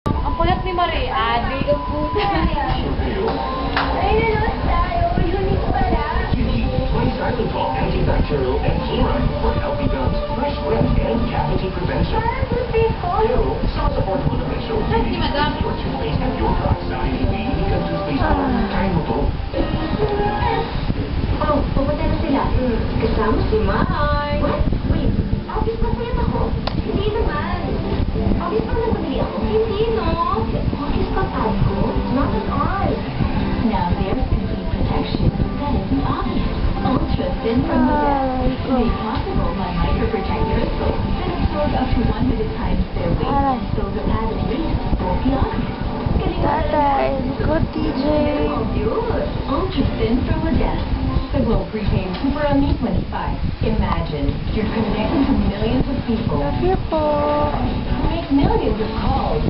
Ang payat ni Maria, adik ang puta. Ay, nalos tayo. Unique pala. Xylitol antibacterial and fluoride for healthy gums, fresh breath, and cavity prevention. Parang puti ko. Pero, sa affordable naman show, Si Madam. your toothpaste and your products sa Unique toothpaste. Kaya mo to? Oh, pupunta na sila. Kasama si Mai. What? Wait, obvious pa pala ako. Hindi naman. Obvious pa nagpabili ako. Hindi, no? Obvious pa tag ko. Not at all. Now there's complete protection that isn't obvious. Ultra thin from the desk. Made possible by microprotectors that absorb up to 100 times their weight, so the added risk won't be obvious. Tatay, good DJ. Good. Ultra thin from the desk. The Globe Prepaid Super on Me 25. Imagine you're connecting to millions of people. Love you po. Make millions of calls